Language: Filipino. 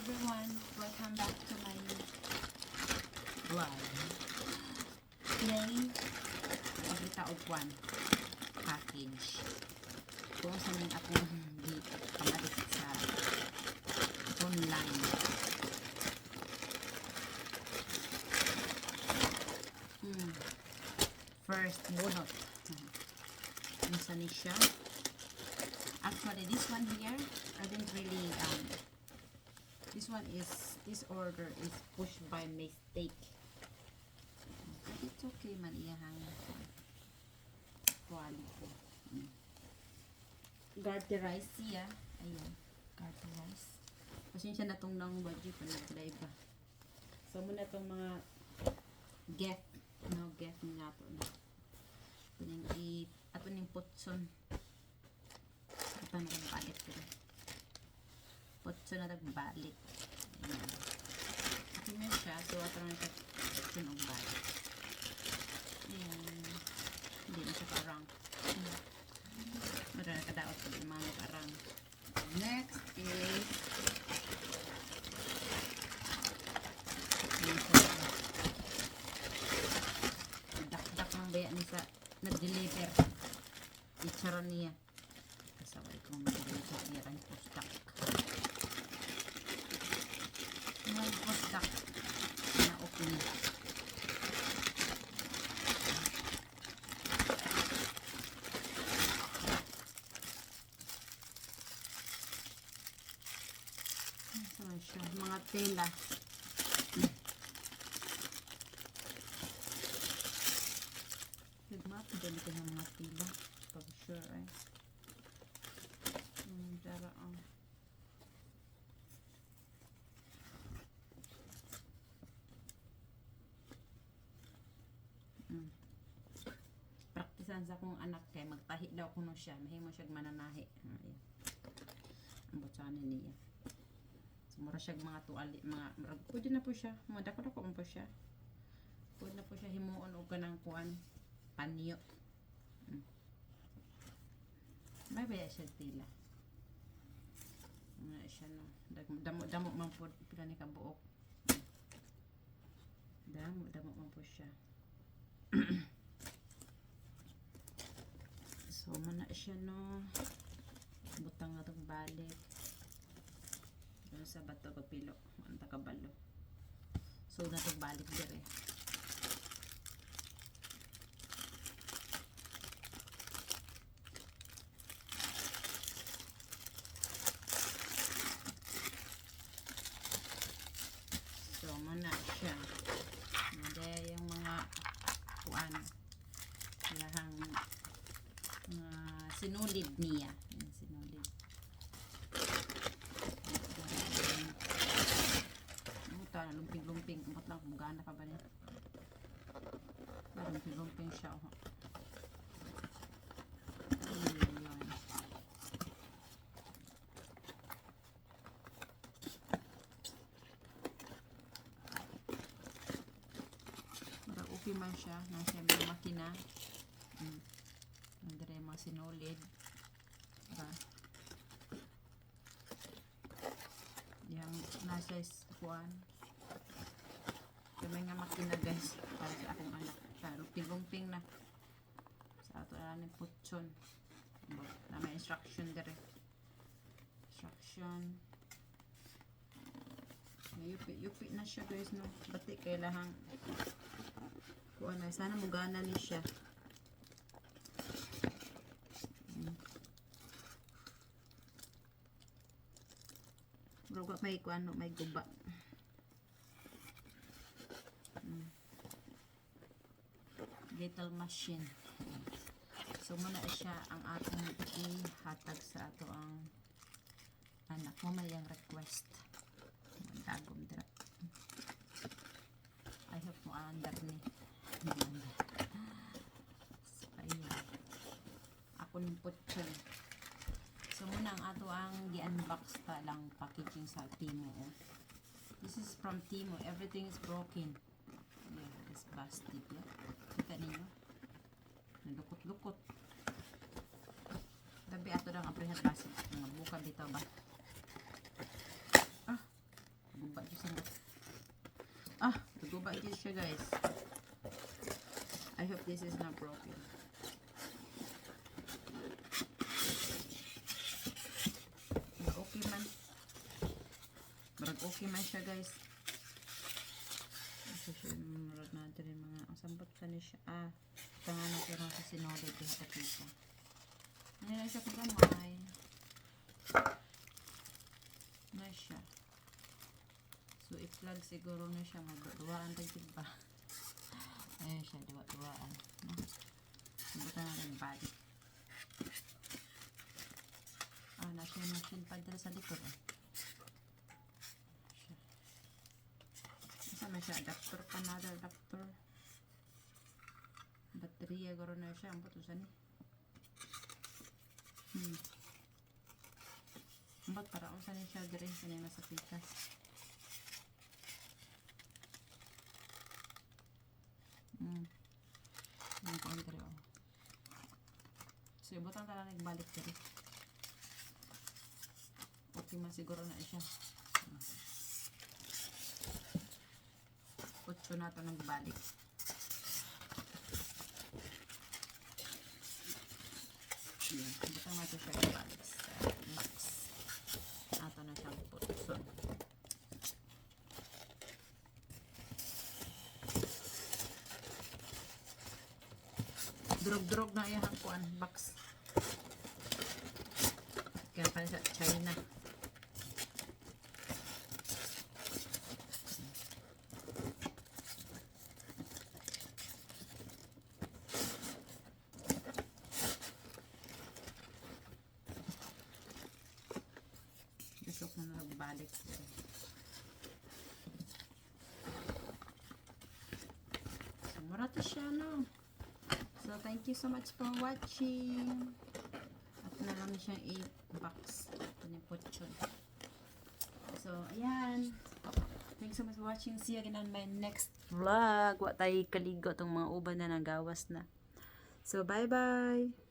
everyone, welcome back to my vlog. Today, pagkita og one package. Kung saan yung akong pamalit sa online. First, bunot. Isa ni siya. Actually, this one here, I didn't really, this order is pushed by mistake. But it's okay man, iyahang quality. Garterize siya. Ayan, garterize. Pasensya na itong nang budget pa nag-live ba. So, muna itong mga get, no, get nga ito na. Ato ning putson. Ito na rin balik ko rin. Putson na tagbalik. Ayan. Ito na siya. So, ito na rin putson o balik. Ayan. Hindi na siya parang. Mara na kadaot ko yung mga parang. Next is dak-dak ng baya ni sa nag-deliver. Itcharon niya. Kasaway kong nag-deliver niya rin postak. Yung postak na open. Saan siya? Mga tela. Dali ko ng mga tela. Pag sure eh. Dara ang. Praktisan sa akong anak kay magtahi daw kuno siya. Mahimo siya mananahi. Ang butsanin niya. So, mura siya mga tuali. Pwede na po siya. Mga dako-dako po siya. Pwede na po siya himuon o ganang kuan. Panyo. May baya siya tila. Nga siya no. Damo man po pila ni kabuok. Damo man po siya. So mana siya no. Butang nga itong balik. Doon sa bato kapilo. Ang takabalo. So na itong balik dire. So, muna siya. Muna yung mga kuan. Lahang sinulid niya. Yan, sinulid. Buta na, lumping-lumping. Umot lang, kung gana ka ba niya? Lumping-lumping siya. Okay man siya. Nasa mga makina. Nandere mga sinulid. Yang nasa kuan. Yung mga makina guys. Para sa akong anak. Lumping-lumping na. Sa ato na ni putson. Na may instruction dire. Instruction. Yupi na siya guys no. Bati kailangan kuan na sana mugana ni siya. Bro may kuan no, may guba. Little machine. So muna siya ang atong ihatag sa ato ang anak mo mayang request. Dagom dira. I hope mo andar ni. So ayan. Ako ning putson. So muna ang ato ang gi-unbox ta lang packaging sa Timo. This is from Timo. Everything is broken. Yeah, it's busted. Yeah. Kita ninyo. Nalukot-lukot. Gabi ato lang aprihat basit. Mga buka bitaw ba? Ah, tuguba dyan siya guys. I hope this is not broken. Okay man. Marag okay man siya guys. Marag natin rin mga, ang sambot ka niya siya. Ah, tanga na pero sa sinolid diha ka dito. Ano na siya kagamay. Na siya. So, i-plug siguro na siya. Magduwaan tagtid ba? Ayan siya, duwaan. No? Buta na rin body. Ah, machine pad dala sa likod. Siya. Nasaan na siya? Adapter pa na. Adapter. Baterya garo na siya. Ang putusan eh. Ba't para usan niya siya dire kanina sa pikas. Ang kontre oh. So, butang tala nagbalik dire. Okay man siguro na siya. Kutso na ito nagbalik. Yan. Butang na ito siya nagbalik sa box. Ato na siyang kutso. Drog-drog na yung kuan box. Kaya pa sa China. Gusto ko na nagbalik. So, murata siya, no? So, thank you so much for watching. At na lang siyang 8 box. Ito yung putyon. So, ayan. Thanks so much for watching. See you again on my next vlog. Wa tayo kaligo itong mga uban na nagawas na. So, bye-bye.